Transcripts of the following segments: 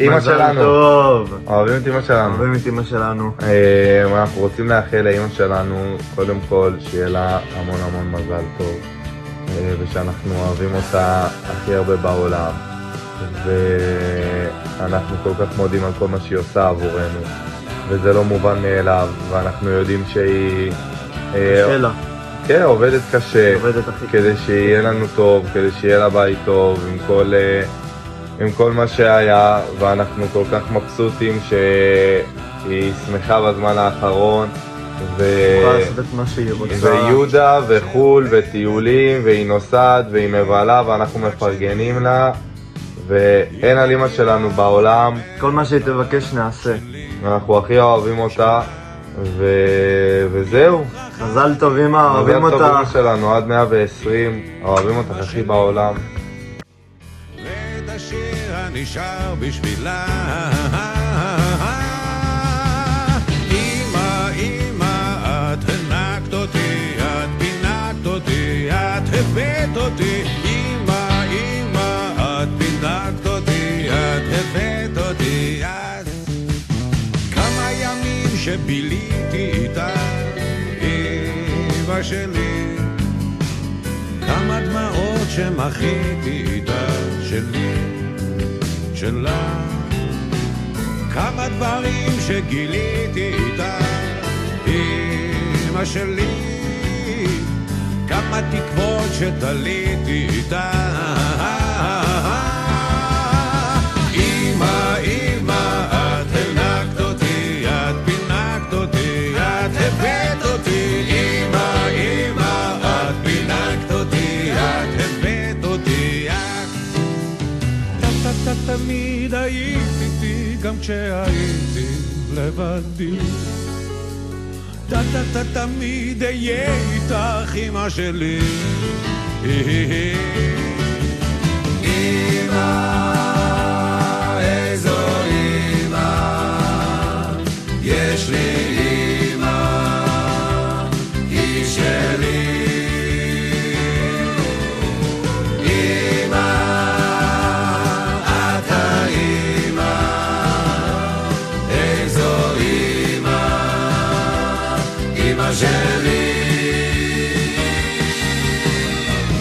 אמא שלנו. טוב. אוהבים את אמא שלנו. אוהבים את אמא שלנו. אנחנו רוצים לאחל לאמא שלנו, קודם כל, שיהיה לה המון המון מזל טוב, ושאנחנו אוהבים אותה הכי הרבה בעולם, ואנחנו כל כך מודים על כל מה שהיא עושה עבורנו, וזה לא מובן מאליו, ואנחנו יודעים שהיא... שאלה. כן, עובדת קשה, כדי קשה. שיהיה לנו טוב, כדי שיהיה לה בית טוב, עם כל מה שהיה, ואנחנו כל כך מבסוטים שהיא שמחה בזמן האחרון, ויהודה וחול וטיולים, והיא נוסעת והיא מבלה, ואנחנו מפרגנים לה, ואין על אמא שלנו בעולם. כל מה שהיא תבקש נעשה. אנחנו הכי אוהבים אותה, וזהו. מזל טוב אמא, אוהבים אותך. מזל טוב אמא שלנו, עד 120, אוהבים אותך הכי בעולם. ואת השיר הנשאר בשבילה. אמא, אמא, את הנקת אותי, את פינקת אותי, את הבאת אותי. אמא, אמא, את פינקת אותי, את הבאת אותי. כמה ימים שביליתי איתה, אמא שלי, כמה דמעות שמחיתי איתה, שלי, שלה, כמה דברים שגיליתי איתה, אמא שלי, כמה תקוות שתליתי איתה. אמא, אמא, את הנקת אותי, את פינקת אותי, את הבאת אותי. אמא, אמא, את פינקת אותי, את הבאת אותי. תמיד היית איתי, גם כשהייתי לבדי. תמיד אהיה איתך, אמא שלי. אמא, איזו אמא, יש לי אמא, היא שלי. אמא, את האמא, איזו אמא, אמא שלי.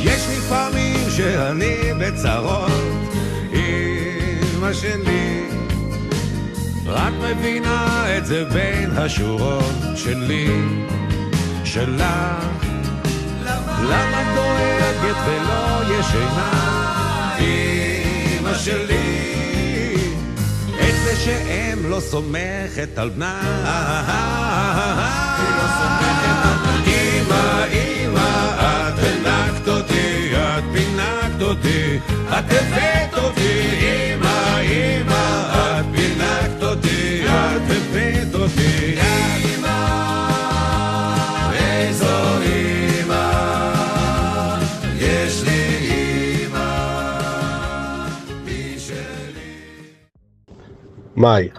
יש לפעמים שאני בצרות, אמא שלי, רק מבינה את זה בין השורות שלי, שלה. למה דואגת ולא ישנה, אמא שלי, את זה שאם לא סומכת על בנה. אמא, אמא, את הנקת אותי, את פינקת אותי, את הבאת אותי. אמא, אמא, את פינקת אותי, את הבאת אותי. אמא, איזו אמא, יש לי אמא, היא שלי. מאי,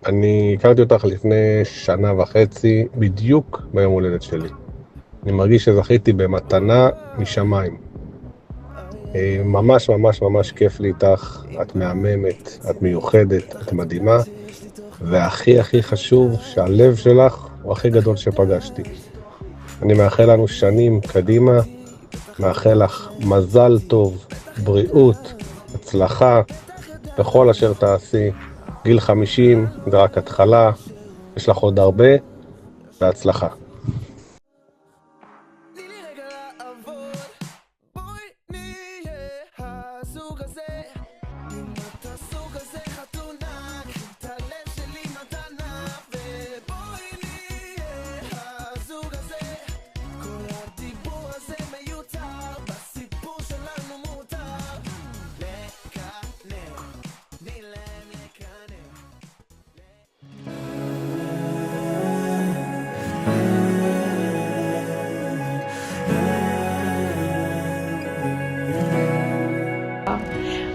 אני הכרתי אותך לפני 1.5 שנה, בדיוק ביום הולדת שלי. אני מרגיש שזכיתי במתנה משמיים. ממש ממש ממש כיף לי איתך, את מהממת, את מיוחדת, את מדהימה, והכי הכי חשוב שהלב שלך הוא הכי גדול שפגשתי. אני מאחל לנו שנים קדימה, מאחל לך מזל טוב, בריאות, הצלחה, בכל אשר תעשי. גיל 50 זה רק התחלה, יש לך עוד הרבה, בהצלחה.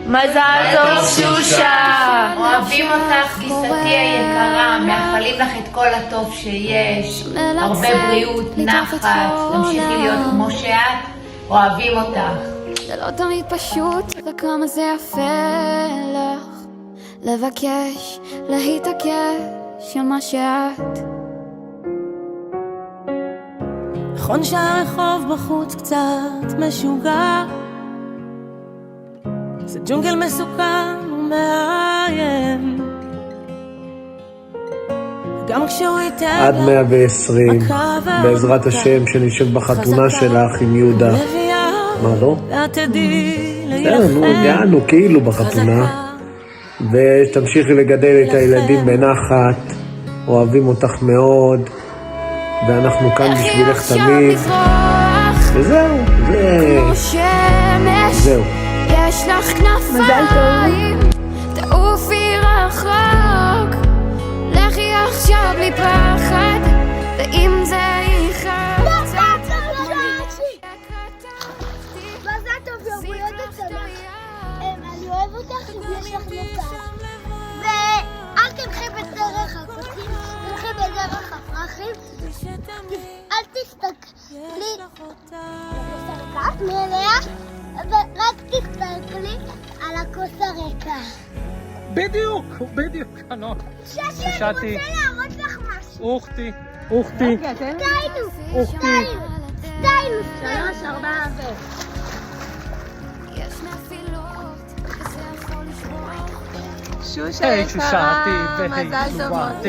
מזל טוב שושה! אוהבים אותך גיסתי היקרה, מאחלים לך את כל הטוב שיש, הרבה בריאות, נחת, תמשיכי להיות כמו שאת, אוהבים אותך. זה לא תמיד פשוט, וכמה זה יפה לך לבקש, להתעקש על מה שאת. נכון שהרחוב בחוץ קצת משוגע, זה ג'ונגל מסוכן ומאיים, גם כשהוא ייתן עד 120, בעזרת השם שנשב בחתונה שלך עם יהודה. מה לא? נו, הגענו כאילו בחתונה. ותמשיכי לגדל את הילדים בנחת, אוהבים אותך מאוד, ואנחנו כאן בשבילך תמיד. וזהו, זהו. יש לך כנפיים, תעופי רחוק, לכי עכשיו בלי פחד, ואם זה יחד מזל טוב יום הולדת שלך. אני אוהב אותך אם יש לך נפח. ואל תלכי בדרך הקוצים, תלכי בדרך הפרחים. אל תסתכלי את מלאה, ורק תסתכלי על הכוס הריקה. בדיוק, לא. ששי, אני רוצה להראות לך משהו. אוכתי. שתיינו. 3, 4 שושה יקרה, מזל טוב עוד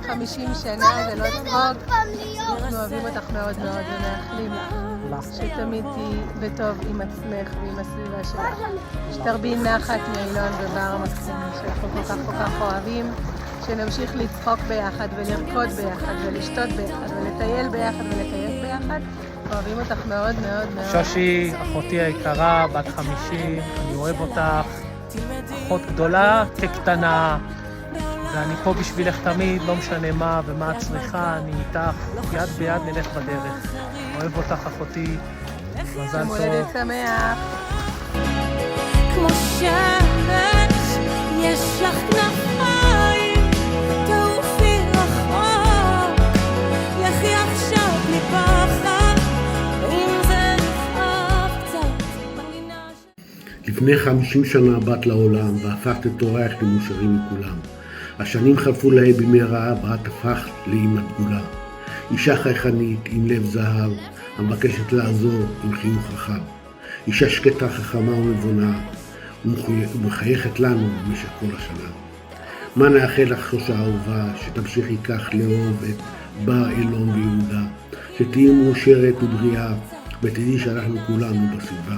50 שנה, זה לא צחוק. אנחנו אוהבים אותך מאוד מאוד ומאחלים לך שתמיד תהיי בטוב עם עצמך ועם הסביבה שלך, שתרבי נחת מאילון ובר מקסימים שאנחנו כל כך אוהבים, שנמשיך לצחוק ביחד ולרקוד ביחד ולשתות ביחד ולטייל ביחד ולטייל ביחד. אוהבים אותך מאוד מאוד מאוד. שושי, אחותי היקרה, בת 50, אני אוהב אותך, אחות גדולה כקטנה, ואני פה בשבילך תמיד, לא משנה מה ומה את צריכה, אני איתך, יד ביד נלך בדרך. אוהב אותך אחותי, מזל טוב. מולדת שמח. כמו שמש, יש לך כנפיים, תעופי רחוק, לכי עכשיו בלי פחד, ואם זה נכאב קצת מנגינה לפני 50 שנה באת לעולם והפכת את הורייך למאושרים מכולם. השנים חלפו להם במהרה, ואת הפכת לאמא דגולה. אישה חייכנית עם לב זהב, המבקשת לעזור עם חיוך רחב. אישה שקטה, חכמה ונבונה, ומחייכת לנו במשך כל השנה. מה נאחל לך שושה אהובה, שתמשיכי כך לאהוב את בר אילון ויהודה, שתהיי מאושרת ובריאה, ותדעי שאנחנו כולנו בסביבה.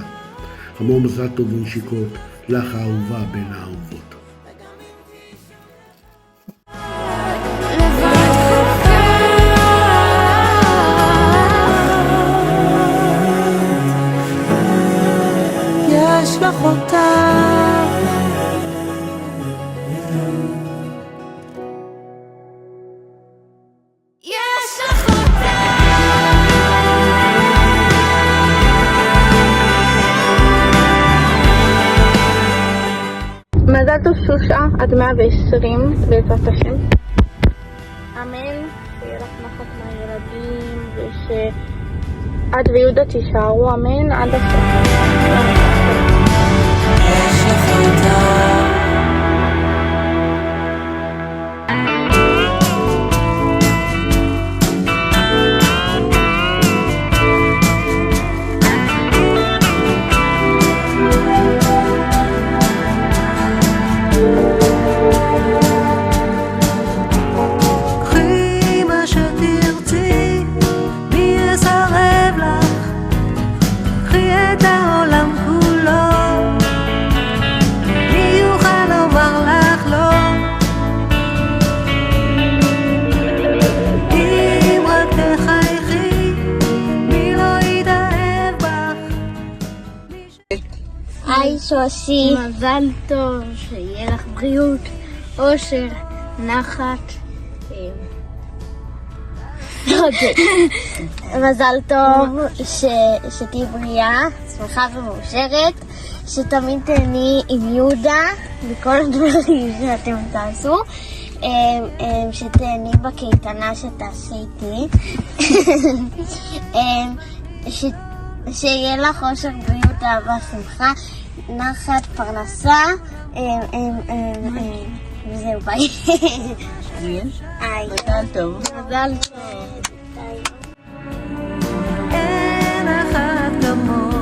המון מזל טוב ונשיקות, לך האהובה בין האהובות. יש לך אותך, יש לך אותך. מזל טוב שושה, עד 120 בעזרת השם. אמן, שיהיה לך נחת מהילדים ושאת ויהודה תישארו, אמן, עד הסוף. יש לך אותך. קחי מה שתרצי, מי יסרב לך, קחי את העולם כולו, מי יוכל לומר לך לא, אם רק תחייכי, מי לא יתאהב בך. היי שושי, מזל טוב, שיהיה לך בריאות, אושר, נחת. מזל טוב, שתהיי בריאה, שמחה ומאושרת, שתמיד תהני עם יהודה בכל הדברים שאתם תעשו, שתהני בקייטנה שתעשי איתי, שיהיה לך אושר, בריאות, אהבה, שמחה, נחת, פרנסה וזהו, ביי. מזל טוב. מזל טוב. אין אחת כמוך